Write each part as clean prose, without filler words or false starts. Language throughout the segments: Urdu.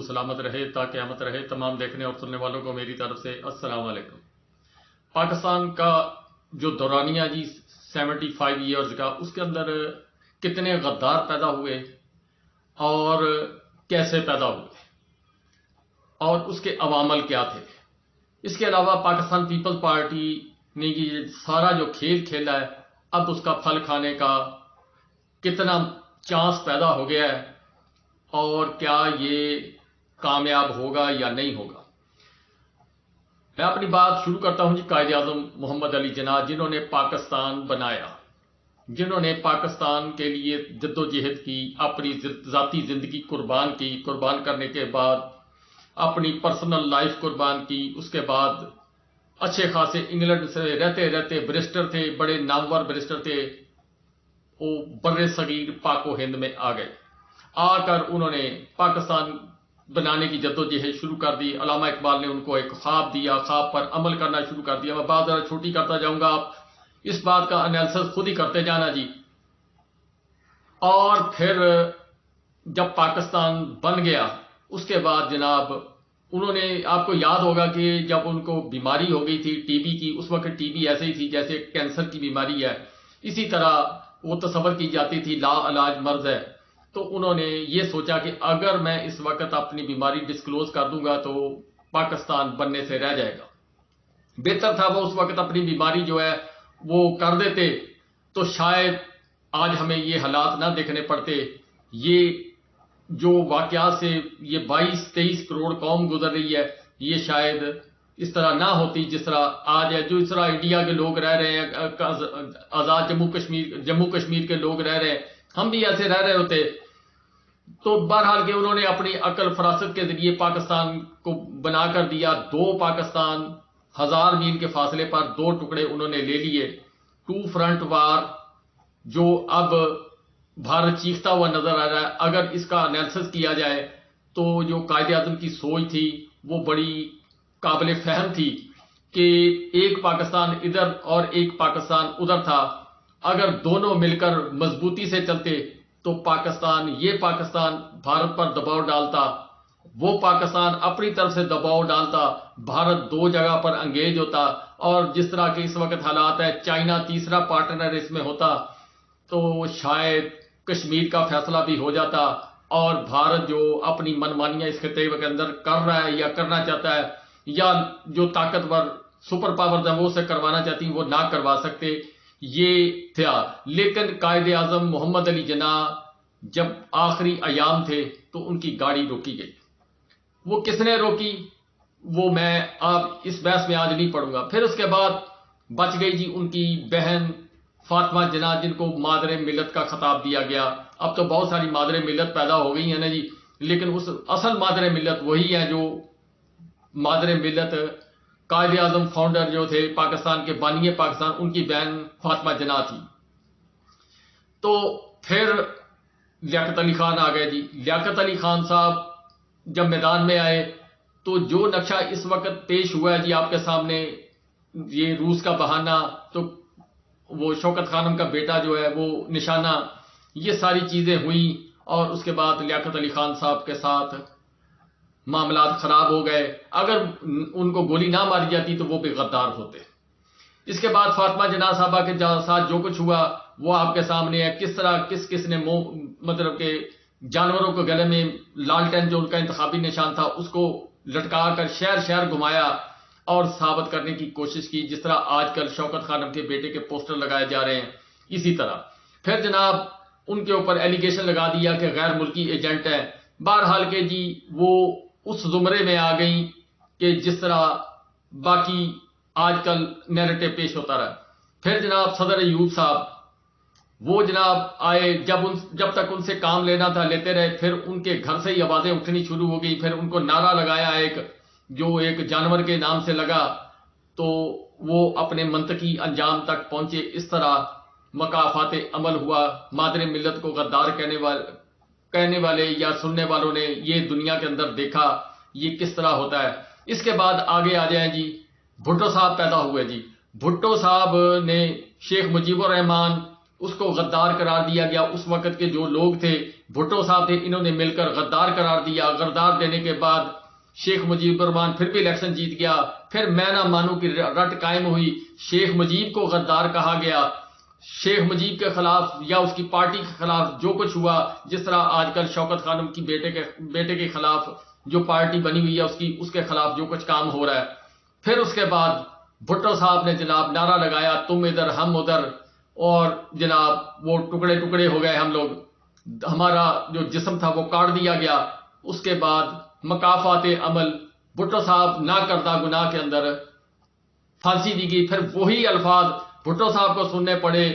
سلامت رہے تا قیامت رہے۔ تمام دیکھنے اور سننے والوں کو میری طرف سے السلام علیکم۔ پاکستان کا جو دورانیہ جی 75 ایئرز کا، اس کے اندر کتنے غدار پیدا ہوئے اور کیسے پیدا ہوئے اور اس کے عوامل کیا تھے۔ اس کے علاوہ پاکستان پیپلز پارٹی نے یہ سارا جو کھیل کھیلا ہے، اب اس کا پھل کھانے کا کتنا چانس پیدا ہو گیا ہے اور کیا یہ کامیاب ہوگا یا نہیں ہوگا۔ میں اپنی بات شروع کرتا ہوں جی قائد اعظم محمد علی جناح، جنہوں نے پاکستان بنایا، جنہوں نے پاکستان کے لیے جدوجہد کی، اپنی ذاتی زندگی قربان کی، قربان کرنے کے بعد اپنی پرسنل لائف قربان کی، اس کے بعد اچھے خاصے انگلینڈ سے رہتے رہتے بریسٹر تھے، بڑے نامور بریسٹر تھے، وہ بر صغیر پاک و ہند میں آ گئے۔ آ کر انہوں نے پاکستان بنانے کی جدوجہد شروع کر دی۔ علامہ اقبال نے ان کو ایک خواب دیا، خواب پر عمل کرنا شروع کر دیا۔ میں بات ذرا چھوٹی کرتا جاؤں گا، آپ اس بات کا انالیسس خود ہی کرتے جانا جی۔ اور پھر جب پاکستان بن گیا، اس کے بعد جناب انہوں نے، آپ کو یاد ہوگا کہ جب ان کو بیماری ہو گئی تھی ٹی بی کی، اس وقت ٹی بی ایسے ہی تھی جیسے کینسر کی بیماری ہے، اسی طرح وہ تصور کی جاتی تھی لا علاج مرض ہے۔ تو انہوں نے یہ سوچا کہ اگر میں اس وقت اپنی بیماری ڈسکلوز کر دوں گا تو پاکستان بننے سے رہ جائے گا۔ بہتر تھا وہ اس وقت اپنی بیماری جو ہے وہ کر دیتے تو شاید آج ہمیں یہ حالات نہ دیکھنے پڑتے۔ یہ جو واقعات سے یہ 22-23 کروڑ قوم گزر رہی ہے، یہ شاید اس طرح نہ ہوتی جس طرح آج ہے۔ جو اس طرح انڈیا کے لوگ رہ رہے ہیں، آزاد جموں کشمیر کے لوگ رہ رہے ہیں، ہم بھی ایسے رہ رہے ہوتے۔ تو بہرحال کہ انہوں نے اپنی عقل فراست کے ذریعے پاکستان کو بنا کر دیا۔ 2 پاکستان 1000 میل کے فاصلے پر 2 ٹکڑے انہوں نے لے لیے۔ 2 فرنٹ وار جو اب بھارت چیختا ہوا نظر آ رہا ہے۔ اگر اس کا انالیسس کیا جائے تو جو قائد اعظم کی سوچ تھی وہ بڑی قابل فہم تھی کہ ایک پاکستان ادھر اور ایک پاکستان ادھر تھا۔ اگر دونوں مل کر مضبوطی سے چلتے تو پاکستان، یہ پاکستان بھارت پر دباؤ ڈالتا، وہ پاکستان اپنی طرف سے دباؤ ڈالتا، بھارت 2 جگہ پر انگیج ہوتا، اور جس طرح کے اس وقت حالات ہے چائنا تیسرا پارٹنر اس میں ہوتا تو شاید کشمیر کا فیصلہ بھی ہو جاتا، اور بھارت جو اپنی منمانیاں اس خطے کے اندر کر رہا ہے یا کرنا چاہتا ہے، یا جو طاقتور سپر پاورز ہیں وہ اسے کروانا چاہتی ہیں، وہ نہ کروا سکتے، یہ تھا۔ لیکن قائد اعظم محمد علی جناح جب آخری ایام تھے تو ان کی گاڑی روکی گئی۔ وہ کس نے روکی وہ میں آپ اس بحث میں آج نہیں پڑھوں گا۔ پھر اس کے بعد بچ گئی جی ان کی بہن فاطمہ جناح، جن کو مادر ملت کا خطاب دیا گیا۔ اب تو بہت ساری مادر ملت پیدا ہو گئی ہیں نا جی، لیکن اس اصل مادر ملت وہی ہے جو مادر ملت قائد اعظم فاؤنڈر جو تھے پاکستان کے بانی پاکستان، ان کی بہن فاطمہ جناح تھی۔ تو پھر لیاقت علی خان آ گئے جی۔ لیاقت علی خان صاحب جب میدان میں آئے تو جو نقشہ اس وقت پیش ہوا ہے جی آپ کے سامنے، یہ روس کا بہانہ، تو وہ شوکت خانم کا بیٹا جو ہے وہ نشانہ، یہ ساری چیزیں ہوئیں، اور اس کے بعد لیاقت علی خان صاحب کے ساتھ معاملات خراب ہو گئے۔ اگر ان کو گولی نہ ماری جاتی تو وہ بھی غدار ہوتے۔ اس کے بعد فاطمہ جناح صاحبہ کے ساتھ جو کچھ ہوا وہ آپ کے سامنے ہے، کس طرح کس نے مطلب کہ جانوروں کو گلے میں لالٹین جو ان کا انتخابی نشان تھا اس کو لٹکا کر شہر شہر گھمایا اور ثابت کرنے کی کوشش کی، جس طرح آج کل شوکت خانم کے بیٹے کے پوسٹر لگائے جا رہے ہیں اسی طرح۔ پھر جناب ان کے اوپر ایلیگیشن لگا دیا کہ غیر ملکی ایجنٹ ہے۔ بہرحال کہ جی وہ اس زمرے میں آ گئیں کہ جس طرح باقی آج کل نیریٹو پیش ہوتا رہا۔ پھر جناب صدر ایوب صاحب، وہ جناب آئے، جب تک ان سے کام لینا تھا لیتے رہے، پھر ان کے گھر سے ہی آوازیں اٹھنی شروع ہو گئی، پھر ان کو نعرہ لگایا ایک جانور کے نام سے لگا، تو وہ اپنے منطقی انجام تک پہنچے۔ اس طرح مکافات عمل ہوا۔ مادر ملت کو غدار کہنے والے یا سننے والوں نے یہ دنیا کے اندر دیکھا یہ کس طرح ہوتا ہے۔ اس کے بعد آگے آ جائیں جی، بھٹو صاحب پیدا ہوئے جی۔ بھٹو صاحب نے شیخ مجیب الرحمان اس کو غدار قرار دیا گیا. اس وقت کے جو لوگ تھے، بھٹو صاحب تھے، انہوں نے مل کر غدار قرار دیا. غدار دینے کے بعد شیخ مجیب الرحمان پھر بھی الیکشن جیت گیا. پھر میں نہ مانوں کی رٹ قائم ہوئی. شیخ مجیب کو غدار کہا گیا. شیخ مجیب کے خلاف یا اس کی پارٹی کے خلاف جو کچھ ہوا، جس طرح آج کل شوکت خانم کی بیٹے کے خلاف جو پارٹی بنی ہوئی ہے اس کے خلاف جو کچھ کام ہو رہا ہے. پھر اس کے بعد بھٹو صاحب نے جناب نعرہ لگایا، تم ادھر ہم ادھر، اور جناب وہ ٹکڑے ٹکڑے ہو گئے ہم لوگ. ہمارا جو جسم تھا وہ کاٹ دیا گیا. اس کے بعد مکافات عمل، بھٹو صاحب نہ کردہ گناہ کے اندر پھانسی دی گئی. پھر وہی الفاظ بھٹو صاحب کو سننے پڑے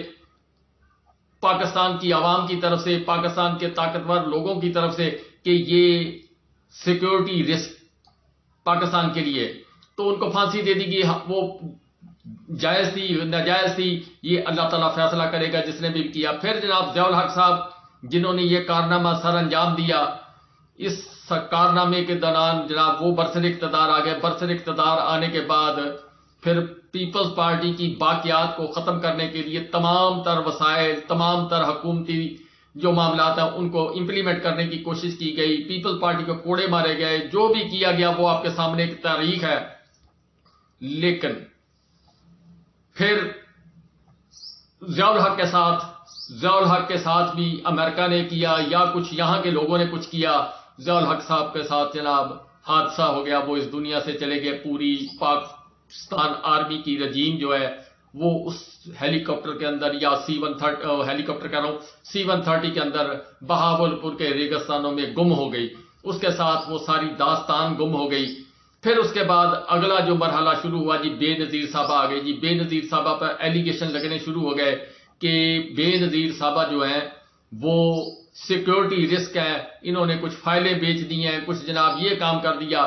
پاکستان کی عوام کی طرف سے، پاکستان کے طاقتور لوگوں کی طرف سے، کہ یہ سیکیورٹی رسک پاکستان کے لیے. تو ان کو پھانسی دے دی گئی. وہ جائز تھی ناجائز تھی، یہ اللہ تعالیٰ فیصلہ کرے گا جس نے بھی کیا. پھر جناب ضیاء الحق صاحب جنہوں نے یہ کارنامہ سر انجام دیا، اس کارنامے کے دوران جناب وہ برسر اقتدار آ گئے. برسر اقتدار آنے کے بعد پھر پیپلز پارٹی کی باقیات کو ختم کرنے کے لیے تمام تر وسائل، تمام تر حکومتی جو معاملات ہیں ان کو امپلیمنٹ کرنے کی کوشش کی گئی. پیپلز پارٹی کو کوڑے مارے گئے. جو بھی کیا گیا وہ آپ کے سامنے ایک تاریخ ہے. لیکن پھر ضیاء الحق کے ساتھ بھی امریکہ نے کیا یا کچھ یہاں کے لوگوں نے کچھ کیا. ضیاء الحق صاحب کے ساتھ جناب حادثہ ہو گیا، وہ اس دنیا سے چلے گئے. پوری پاکستان آرمی کی رجیم جو ہے وہ اس ہیلی کاپٹر کے اندر، یا C-130 ہیلی کاپٹر کہہ رہا ہوں، C-130 کے اندر بہاولپور کے ریگستانوں میں گم ہو گئی. اس کے ساتھ وہ ساری داستان گم ہو گئی. پھر اس کے بعد اگلا جو مرحلہ شروع ہوا جی، بے نظیر صاحبہ آ گئے. جی بے نظیر صاحبہ پر ایلیگیشن لگنے شروع ہو گئے کہ بے نظیر صاحبہ جو ہیں وہ سیکیورٹی رسک ہیں. انہوں نے کچھ فائلیں بیچ دی ہیں، کچھ جناب یہ کام کر دیا،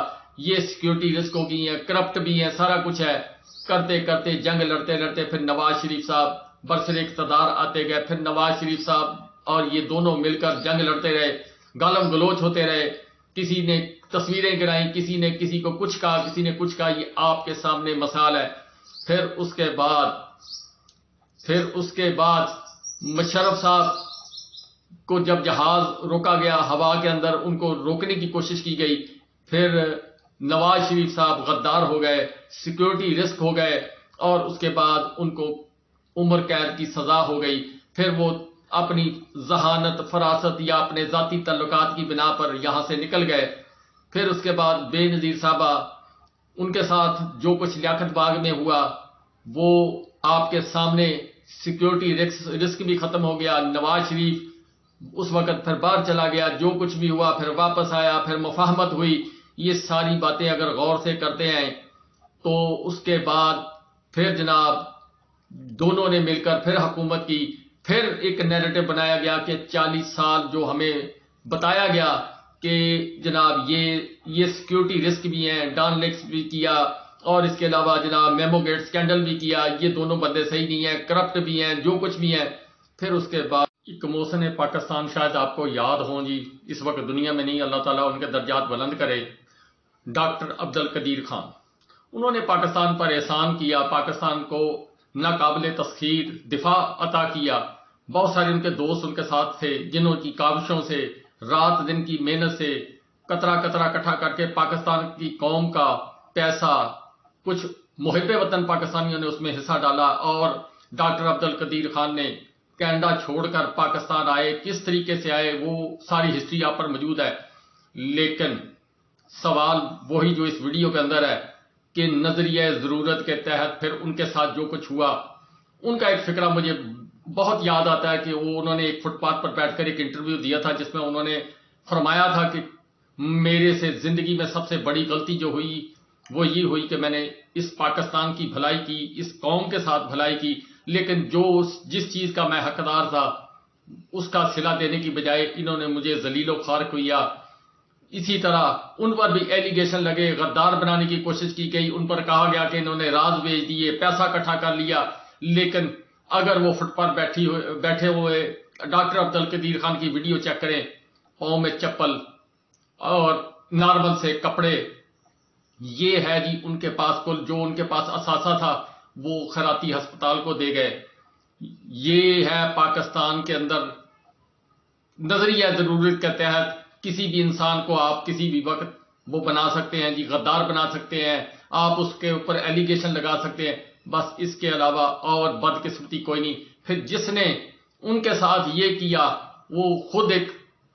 یہ سیکیورٹی رسک ہو گئی ہیں، کرپٹ بھی ہیں، سارا کچھ ہے. کرتے کرتے جنگ لڑتے لڑتے پھر نواز شریف صاحب برسر اقتدار آتے گئے. پھر نواز شریف صاحب اور یہ دونوں مل کر جنگ لڑتے رہے، گالم گلوچ ہوتے رہے. کسی نے تصویریں گرائیں، کسی نے کسی کو کچھ کہا، کسی نے کچھ کہا. یہ آپ کے سامنے مثال ہے. پھر اس کے بعد مشرف صاحب کو جب جہاز روکا گیا ہوا کے اندر، ان کو روکنے کی کوشش کی گئی. پھر نواز شریف صاحب غدار ہو گئے، سیکیورٹی رسک ہو گئے، اور اس کے بعد ان کو عمر قید کی سزا ہو گئی. پھر وہ اپنی ذہانت، فراست یا اپنے ذاتی تعلقات کی بنا پر یہاں سے نکل گئے. پھر اس کے بعد بے نظیر صاحبہ، ان کے ساتھ جو کچھ لیاقت باغ میں ہوا وہ آپ کے سامنے. سیکیورٹی رسک بھی ختم ہو گیا. نواز شریف اس وقت پھر باہر چلا گیا. جو کچھ بھی ہوا پھر واپس آیا، پھر مفاہمت ہوئی. یہ ساری باتیں اگر غور سے کرتے ہیں تو اس کے بعد پھر جناب دونوں نے مل کر پھر حکومت کی. پھر ایک نیریٹو بنایا گیا کہ 40 سال جو ہمیں بتایا گیا کہ جناب یہ سیکیورٹی رسک بھی ہیں، ڈان لیکس بھی کیا، اور اس کے علاوہ جناب میمو گیٹ سکینڈل بھی کیا. یہ دونوں بندے صحیح نہیں ہیں، کرپٹ بھی ہیں، جو کچھ بھی ہیں. پھر اس کے بعد ایک محسن پاکستان شاید آپ کو یاد ہوں جی، اس وقت دنیا میں نہیں، اللہ تعالیٰ ان کے درجات بلند کرے. ڈاکٹر عبد القدیر خان، انہوں نے پاکستان پر احسان کیا، پاکستان کو ناقابل تسخیر دفاع عطا کیا. بہت سارے ان کے دوست ان کے ساتھ تھے جنہوں کی کاوشوں سے، رات دن کی محنت سے قطرہ قطرہ اکٹھا کر کے پاکستان کی قوم کا پیسہ، کچھ محب وطن پاکستانیوں نے اس میں حصہ ڈالا. اور ڈاکٹر عبد القدیر خان نے کینیڈا چھوڑ کر پاکستان آئے. کس طریقے سے آئے وہ ساری ہسٹری آپ پر موجود ہے. لیکن سوال وہی جو اس ویڈیو کے اندر ہے کہ نظریہ ضرورت کے تحت پھر ان کے ساتھ جو کچھ ہوا، ان کا ایک فقرہ مجھے بہت یاد آتا ہے کہ انہوں نے ایک فٹ پاتھ پر بیٹھ کر ایک انٹرویو دیا تھا جس میں انہوں نے فرمایا تھا کہ میرے سے زندگی میں سب سے بڑی غلطی جو ہوئی وہ یہ ہوئی کہ میں نے اس پاکستان کی بھلائی کی، اس قوم کے ساتھ بھلائی کی، لیکن جس چیز کا میں حقدار تھا اس کا صلہ دینے کی بجائے انہوں نے مجھے ذلیل و خوار کیا. اسی طرح ان پر بھی ایلیگیشن لگے، غدار بنانے کی کوشش کی گئی. ان پر کہا گیا کہ انہوں نے راز بیچ دیے، پیسہ اکٹھا کر لیا. لیکن اگر وہ فٹ پر بیٹھے ہوئے ڈاکٹر عبد القدیر خان کی ویڈیو چیک کریں، پاؤں میں چپل اور نارمل سے کپڑے، یہ ہے جی ان کے پاس کل جو ان کے پاس اثاثہ تھا وہ خیراتی ہسپتال کو دے گئے. یہ ہے پاکستان کے اندر نظریہ ضرورت کے تحت کسی بھی انسان کو آپ کسی بھی وقت وہ بنا سکتے ہیں جی، غدار بنا سکتے ہیں، آپ اس کے اوپر ایلیگیشن لگا سکتے ہیں، بس اس کے علاوہ اور بدقسمتی کوئی نہیں۔ پھر جس نے ان کے ساتھ یہ کیا وہ خود ایک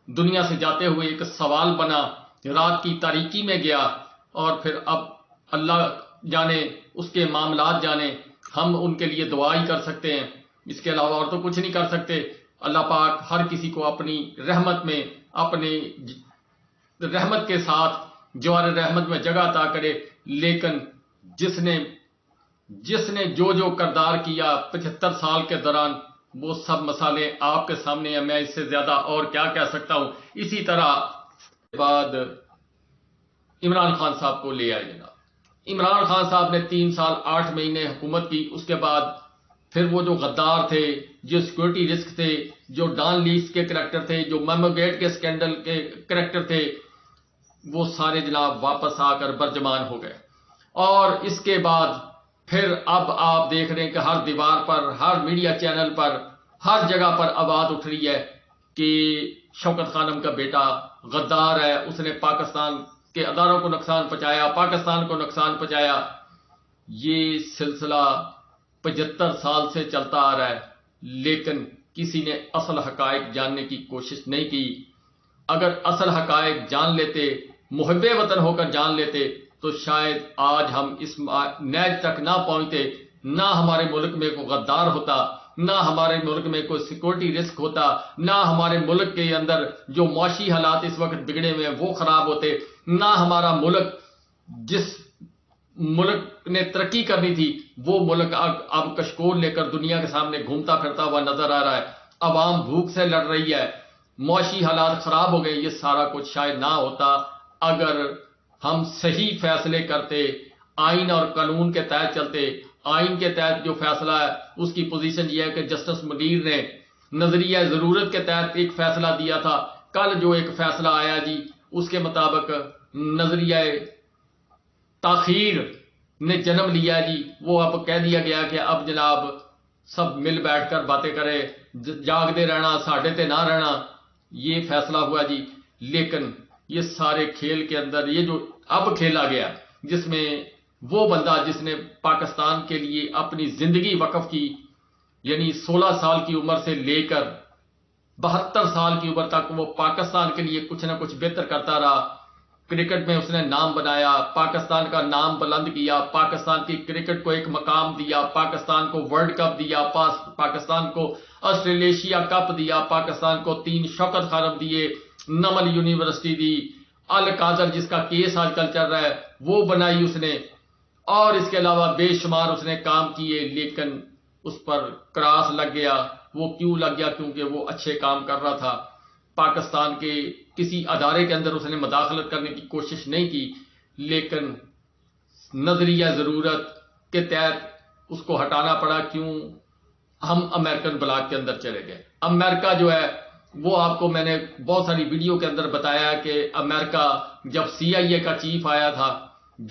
دنیا سے جاتے ہوئے ایک سوال بنا، رات کی تاریکی میں گیا، اور پھر اب اللہ جانے اس کے معاملات جانے، ہم ان کے لیے دعا ہی کر سکتے ہیں، اس کے علاوہ اور تو کچھ نہیں کر سکتے۔ اللہ پاک ہر کسی کو اپنی رحمت میں، اپنی رحمت کے ساتھ جوار رحمت میں جگہ عطا کرے، لیکن جس نے جو کردار کیا 75 سال کے دوران، وہ سب مسالے آپ کے سامنے ہیں، میں اس سے زیادہ اور کیا کہہ سکتا ہوں۔ اسی طرح بعد عمران خان صاحب کو لے آئے جناب۔ عمران خان صاحب نے 3 سال 8 مہینے حکومت کی، اس کے بعد پھر وہ جو غدار تھے، جو سیکورٹی رسک تھے، جو ڈان لیس کے کریکٹر تھے، جو میمو گیٹ کے سکینڈل کے کریکٹر تھے، وہ سارے جناب واپس آ کر برجمان ہو گئے۔ اور اس کے بعد پھر اب آپ دیکھ رہے ہیں کہ ہر دیوار پر، ہر میڈیا چینل پر، ہر جگہ پر آواز اٹھ رہی ہے کہ شوکت خانم کا بیٹا غدار ہے، اس نے پاکستان کے اداروں کو نقصان پہنچایا، پاکستان کو نقصان پہنچایا۔ یہ سلسلہ 75 سال سے چلتا آ رہا ہے، لیکن کسی نے اصل حقائق جاننے کی کوشش نہیں کی۔ اگر اصل حقائق جان لیتے، محب وطن ہو کر جان لیتے، تو شاید آج ہم اس نیج تک نہ پہنچتے، نہ ہمارے ملک میں کوئی غدار ہوتا، نہ ہمارے ملک میں کوئی سیکورٹی رسک ہوتا، نہ ہمارے ملک کے اندر جو معاشی حالات اس وقت بگڑے ہوئے ہیں وہ خراب ہوتے، نہ ہمارا ملک جس ملک نے ترقی کرنی تھی وہ ملک اب کشکول لے کر دنیا کے سامنے گھومتا پھرتا ہوا نظر آ رہا ہے۔ عوام بھوک سے لڑ رہی ہے، معاشی حالات خراب ہو گئے۔ یہ سارا کچھ شاید نہ ہوتا اگر ہم صحیح فیصلے کرتے، آئین اور قانون کے تحت چلتے۔ آئین کے تحت جو فیصلہ ہے اس کی پوزیشن یہ ہے کہ جسٹس منیر نے نظریہ ضرورت کے تحت ایک فیصلہ دیا تھا۔ کل جو ایک فیصلہ آیا جی، اس کے مطابق نظریہ تاخیر نے جنم لیا جی، وہ اب کہہ دیا گیا کہ اب جناب سب مل بیٹھ کر باتیں کرے، جاگتے رہنا، ساڈے تے نہ رہنا، یہ فیصلہ ہوا جی۔ لیکن یہ سارے کھیل کے اندر یہ جو اب کھیلا گیا، جس میں وہ بندہ جس نے پاکستان کے لیے اپنی زندگی وقف کی، یعنی 16 سال کی عمر سے لے کر 72 سال کی عمر تک وہ پاکستان کے لیے کچھ نہ کچھ بہتر کرتا رہا۔ کرکٹ میں اس نے نام بنایا، پاکستان کا نام بلند کیا، پاکستان کی کرکٹ کو ایک مقام دیا، پاکستان کو ورلڈ کپ دیا، پاکستان کو آسٹریلیشیا کپ دیا، پاکستان کو 3 شوکت خانم دیے، نمل یونیورسٹی دی، القادر جس کا کیس آج کل چل رہا ہے وہ بنائی اس نے، اور اس کے علاوہ بے شمار اس نے کام کیے۔ لیکن اس پر کراس لگ گیا۔ وہ کیوں لگ گیا؟ کیونکہ وہ اچھے کام کر رہا تھا۔ پاکستان کے کسی ادارے کے اندر اس نے مداخلت کرنے کی کوشش نہیں کی، لیکن نظریہ ضرورت کے تحت اس کو ہٹانا پڑا۔ کیوں؟ ہم امریکن بلاک کے اندر چلے گئے۔ امریکہ جو ہے وہ آپ کو میں نے بہت ساری ویڈیو کے اندر بتایا کہ امریکہ جب CIA کا چیف آیا تھا،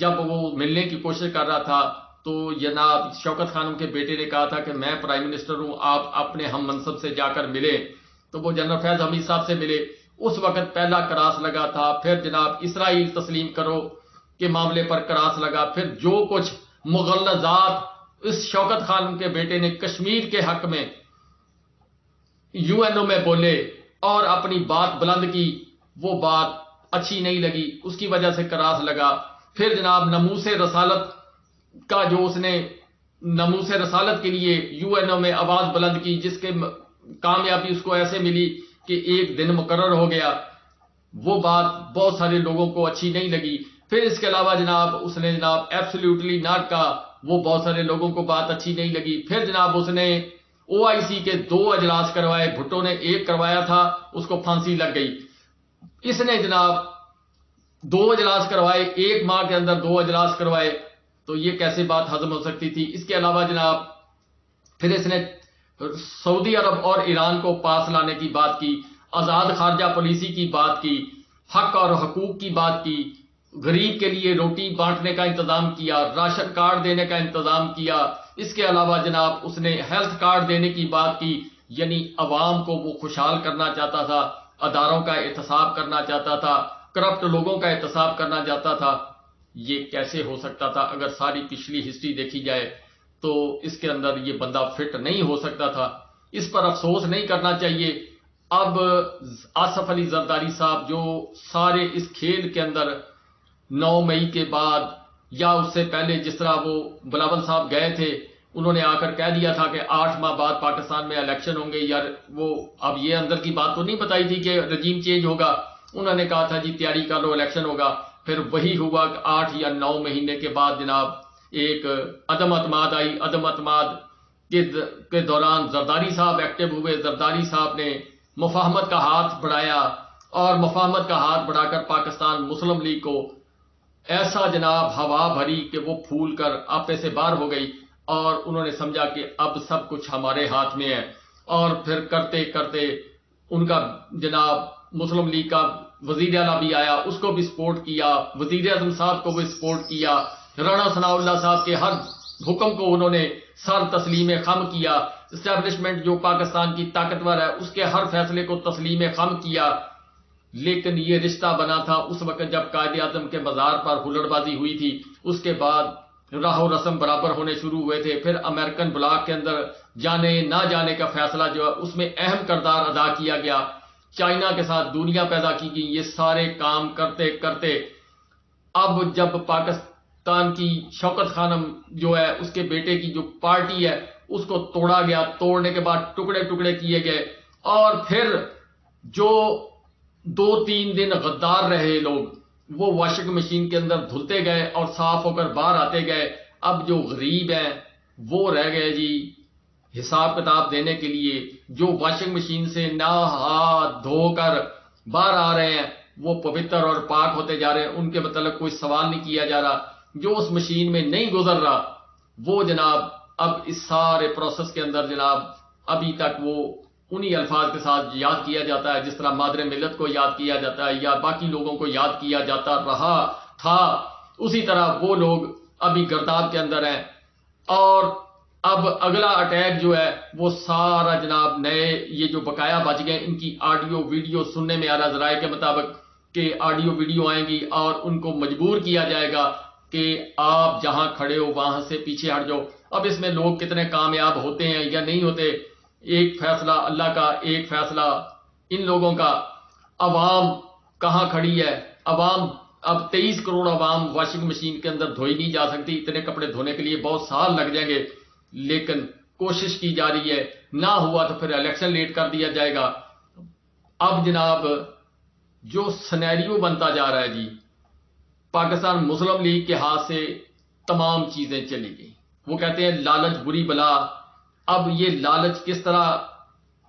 جب وہ ملنے کی کوشش کر رہا تھا، تو جناب شوکت خانم کے بیٹے نے کہا تھا کہ میں پرائم منسٹر ہوں، آپ اپنے ہم منصب سے جا کر ملے۔ تو وہ جنرل فیض حمید صاحب سے ملے۔ اس وقت پہلا کراس لگا تھا، پھر جناب اسرائیل تسلیم کرو کے معاملے پر کراس لگا، پھر جو کچھ مغلظات اس شوکت خانم کے بیٹے نے کشمیر کے حق میں UNO میں بولے اور اپنی بات بلند کی، وہ بات اچھی نہیں لگی، اس کی وجہ سے کراس لگا۔ پھر جناب ناموس رسالت کا جو اس نے ناموس رسالت کے لیے UNO میں آواز بلند کی، جس کے کامیابی اس کو ایسے ملی کہ ایک دن مقرر ہو گیا، وہ بات بہت سارے لوگوں کو اچھی نہیں لگی۔ پھر اس کے علاوہ جناب اس نے جناب ایبسلیوٹلی ناٹ کا، وہ بہت سارے لوگوں کو بات اچھی نہیں لگی۔ پھر جناب اس نے OIC کے 2 اجلاس کروائے، بھٹو نے 1 کروایا تھا، اس کو پھانسی لگ گئی۔ اس نے جناب 2 اجلاس کروائے، 1 ماہ کے اندر 2 اجلاس کروائے، تو یہ کیسے بات ہضم ہو سکتی تھی؟ اس کے علاوہ جناب پھر اس نے سعودی عرب اور ایران کو پاس لانے کی بات کی، آزاد خارجہ پالیسی کی بات کی، حق اور حقوق کی بات کی، غریب کے لیے روٹی بانٹنے کا انتظام کیا، راشن کارڈ دینے کا انتظام کیا، اس کے علاوہ جناب اس نے ہیلتھ کارڈ دینے کی بات کی، یعنی عوام کو وہ خوشحال کرنا چاہتا تھا، اداروں کا احتساب کرنا چاہتا تھا، کرپٹ لوگوں کا احتساب کرنا چاہتا تھا۔ یہ کیسے ہو سکتا تھا؟ اگر ساری پچھلی ہسٹری دیکھی جائے تو اس کے اندر یہ بندہ فٹ نہیں ہو سکتا تھا۔ اس پر افسوس نہیں کرنا چاہیے۔ اب آصف علی زرداری صاحب جو سارے اس کھیل کے اندر 9 مئی کے بعد یا اس سے پہلے جس طرح وہ بلاول صاحب گئے تھے، انہوں نے آ کر کہہ دیا تھا کہ 8 ماہ بعد پاکستان میں الیکشن ہوں گے، یار وہ اب یہ اندر کی بات تو نہیں بتائی تھی کہ رجیم چینج ہوگا، انہوں نے کہا تھا جی تیاری کر لو الیکشن ہوگا، پھر وہی ہوا کہ 8 یا 9 مہینے کے بعد جناب ایک عدم اعتماد آئی۔ عدم اعتماد کے دوران زرداری صاحب ایکٹیو ہوئے، زرداری صاحب نے مفاہمت کا ہاتھ بڑھایا اور مفاہمت کا ہاتھ بڑھا کر پاکستان مسلم لیگ کو ایسا جناب ہوا بھری کہ وہ پھول کر آپے سے باہر ہو گئی، اور انہوں نے سمجھا کہ اب سب کچھ ہمارے ہاتھ میں ہے، اور پھر کرتے کرتے ان کا جناب مسلم لیگ کا وزیر اعلیٰ بھی آیا، اس کو بھی سپورٹ کیا، وزیر اعظم صاحب کو بھی سپورٹ کیا، رانا ثناء اللہ صاحب کے ہر حکم کو انہوں نے سر تسلیم خم کیا، اسٹیبلشمنٹ جو پاکستان کی طاقتور ہے اس کے ہر فیصلے کو تسلیم خم کیا۔ لیکن یہ رشتہ بنا تھا اس وقت جب قائد اعظم کے مزار پر ہلڑ بازی ہوئی تھی، اس کے بعد راہ و رسم برابر ہونے شروع ہوئے تھے، پھر امریکن بلاک کے اندر جانے نہ جانے کا فیصلہ جو ہے اس میں اہم کردار ادا کیا گیا، چائنا کے ساتھ دنیا پیدا کی گئی، یہ سارے کام کرتے کرتے اب جب پاکستان کی شوکت خانم جو ہے اس کے بیٹے کی جو پارٹی ہے اس کو توڑا گیا، توڑنے کے بعد ٹکڑے ٹکڑے کیے گئے، اور پھر جو 2-3 دن غدار رہے لوگ وہ واشنگ مشین کے اندر دھلتے گئے اور صاف ہو کر باہر آتے گئے۔ اب جو غریب ہیں وہ رہ گئے جی حساب کتاب دینے کے لیے، جو واشنگ مشین سے نہ ہاتھ دھو کر باہر آ رہے ہیں وہ پوتر اور پاک ہوتے جا رہے ہیں، ان کے متعلق کوئی سوال نہیں کیا جا رہا، جو اس مشین میں نہیں گزر رہا وہ جناب اب اس سارے پروسیس کے اندر جناب ابھی تک وہ انہی الفاظ کے ساتھ یاد کیا جاتا ہے جس طرح مادر ملت کو یاد کیا جاتا ہے یا باقی لوگوں کو یاد کیا جاتا رہا تھا، اسی طرح وہ لوگ ابھی گرداب کے اندر ہیں۔ اور اب اگلا اٹیک جو ہے وہ سارا جناب نئے یہ جو بقایا بچ گئے ان کی آڈیو ویڈیو سننے میں آ رہا ذرائع کے مطابق کہ آڈیو ویڈیو آئیں گی اور ان کو مجبور کیا جائے گا کہ آپ جہاں کھڑے ہو وہاں سے پیچھے ہٹ جاؤ۔ اب اس میں لوگ کتنے کامیاب ہوتے ہیں یا نہیں ہوتے، ایک فیصلہ اللہ کا، ایک فیصلہ ان لوگوں کا۔ عوام کہاں کھڑی ہے؟ عوام اب 23 کروڑ عوام واشنگ مشین کے اندر دھوئی نہیں جا سکتی، اتنے کپڑے دھونے کے لیے بہت سال لگ جائیں گے، لیکن کوشش کی جا رہی ہے، نہ ہوا تو پھر الیکشن لیٹ کر دیا جائے گا۔ اب جناب جو سینیریو بنتا جا رہا ہے جی، پاکستان مسلم لیگ کے ہاتھ سے تمام چیزیں چلی گئی۔ وہ کہتے ہیں لالچ بری بلا، اب یہ لالچ کس طرح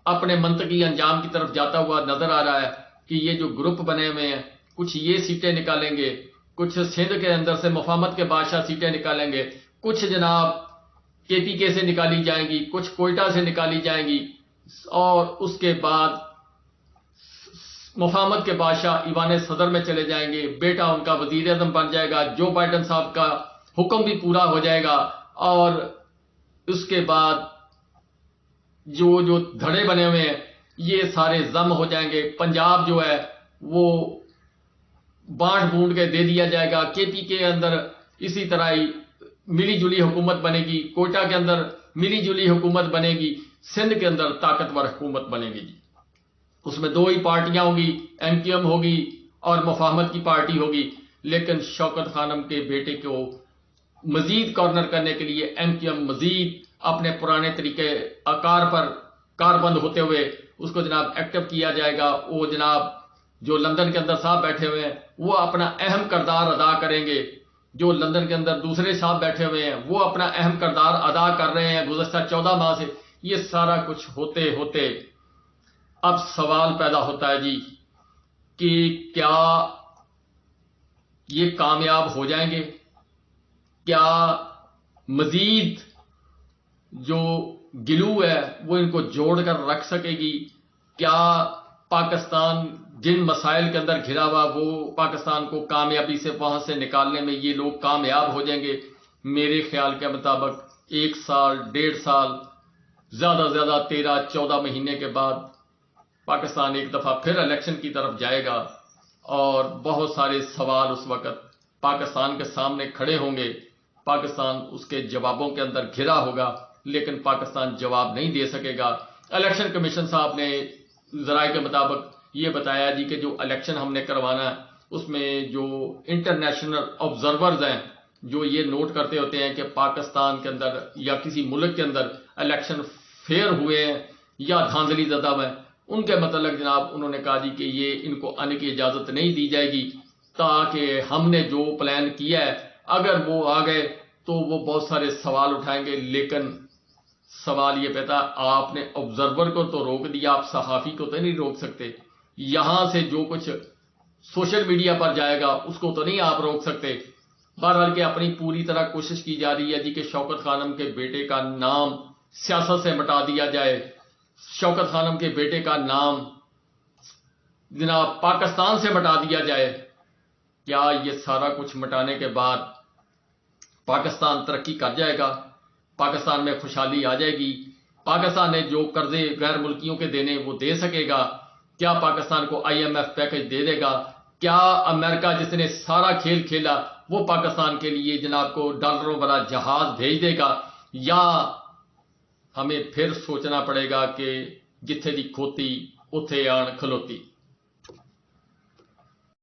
اپنے منطقی انجام کی طرف جاتا ہوا نظر آ رہا ہے کہ یہ جو گروپ بنے ہوئے ہیں کچھ یہ سیٹیں نکالیں گے، کچھ سندھ کے اندر سے مفاہمت کے بادشاہ سیٹیں نکالیں گے، کچھ جناب کے پی کے سے نکالی جائیں گی، کچھ کوئٹہ سے نکالی جائیں گی، اور اس کے بعد مفاہمت کے بادشاہ ایوان صدر میں چلے جائیں گے، بیٹا ان کا وزیر اعظم بن جائے گا، جو بائیڈن صاحب کا حکم بھی پورا ہو جائے گا، اور اس کے بعد جو دھڑے بنے ہوئے ہیں یہ سارے ضم ہو جائیں گے۔ پنجاب جو ہے وہ بانٹ بونٹ کے دے دیا جائے گا، کے پی کے اندر اسی طرح ہی ملی جلی حکومت بنے گی، کوئٹہ کے اندر ملی جلی حکومت بنے گی، سندھ کے اندر طاقتور حکومت بنے گی جی۔ اس میں 2 ہی پارٹیاں ہوں گی، ایم کیو ایم ہوگی اور مفاہمت کی پارٹی ہوگی، لیکن شوکت خانم کے بیٹے کو مزید کارنر کرنے کے لیے ایم کیو ایم مزید اپنے پرانے طریقے کار پر کاربند ہوتے ہوئے اس کو جناب ایکٹیو کیا جائے گا۔ وہ جناب جو لندن کے اندر صاحب بیٹھے ہوئے ہیں وہ اپنا اہم کردار ادا کریں گے، جو لندن کے اندر دوسرے صاحب بیٹھے ہوئے ہیں وہ اپنا اہم کردار ادا کر رہے ہیں گزشتہ 14 ماہ سے۔ یہ سارا کچھ ہوتے ہوتے اب سوال پیدا ہوتا ہے جی کہ کیا یہ کامیاب ہو جائیں گے؟ کیا مزید جو گلو ہے وہ ان کو جوڑ کر رکھ سکے گی؟ کیا پاکستان جن مسائل کے اندر گھرا ہوا وہ پاکستان کو کامیابی سے وہاں سے نکالنے میں یہ لوگ کامیاب ہو جائیں گے. میرے خیال کے مطابق 1 سال 1.5 سال زیادہ سے زیادہ 13-14 مہینے کے بعد پاکستان ایک دفعہ پھر الیکشن کی طرف جائے گا اور بہت سارے سوال اس وقت پاکستان کے سامنے کھڑے ہوں گے. پاکستان اس کے جوابوں کے اندر گھرا ہوگا لیکن پاکستان جواب نہیں دے سکے گا. الیکشن کمیشن صاحب نے ذرائع کے مطابق یہ بتایا جی کہ جو الیکشن ہم نے کروانا ہے اس میں جو انٹرنیشنل آبزرورز ہیں جو یہ نوٹ کرتے ہوتے ہیں کہ پاکستان کے اندر یا کسی ملک کے اندر الیکشن فیئر ہوئے ہیں یا دھاندلی زدہ ہیں، ان کے متعلق جناب انہوں نے کہا جی کہ یہ ان کو آنے کی اجازت نہیں دی جائے گی تاکہ ہم نے جو پلان کیا ہے اگر وہ آ گئے تو وہ بہت سارے سوال اٹھائیں گے. لیکن سوال یہ پہتا آپ نے آبزرور کو تو روک دیا، آپ صحافی کو تو نہیں روک سکتے. یہاں سے جو کچھ سوشل میڈیا پر جائے گا اس کو تو نہیں آپ روک سکتے. بہرحال کہ اپنی پوری طرح کوشش کی جا رہی ہے جی کہ شوکت خانم کے بیٹے کا نام سیاست سے مٹا دیا جائے. شوکت خانم کے بیٹے کا نام جناب پاکستان سے مٹا دیا جائے. کیا یہ سارا کچھ مٹانے کے بعد پاکستان ترقی کر جائے گا؟ پاکستان میں خوشحالی آ جائے گی؟ پاکستان نے جو قرضے غیر ملکیوں کے دینے وہ دے سکے گا؟ کیا پاکستان کو IMF پیکج دے دے گا؟ کیا امریکہ جس نے سارا کھیل کھیلا وہ پاکستان کے لیے جناب کو ڈالروں بڑا جہاز بھیج دے گا؟ یا ہمیں پھر سوچنا پڑے گا کہ جتھے دی کھوتی اتھے آن کھلوتی.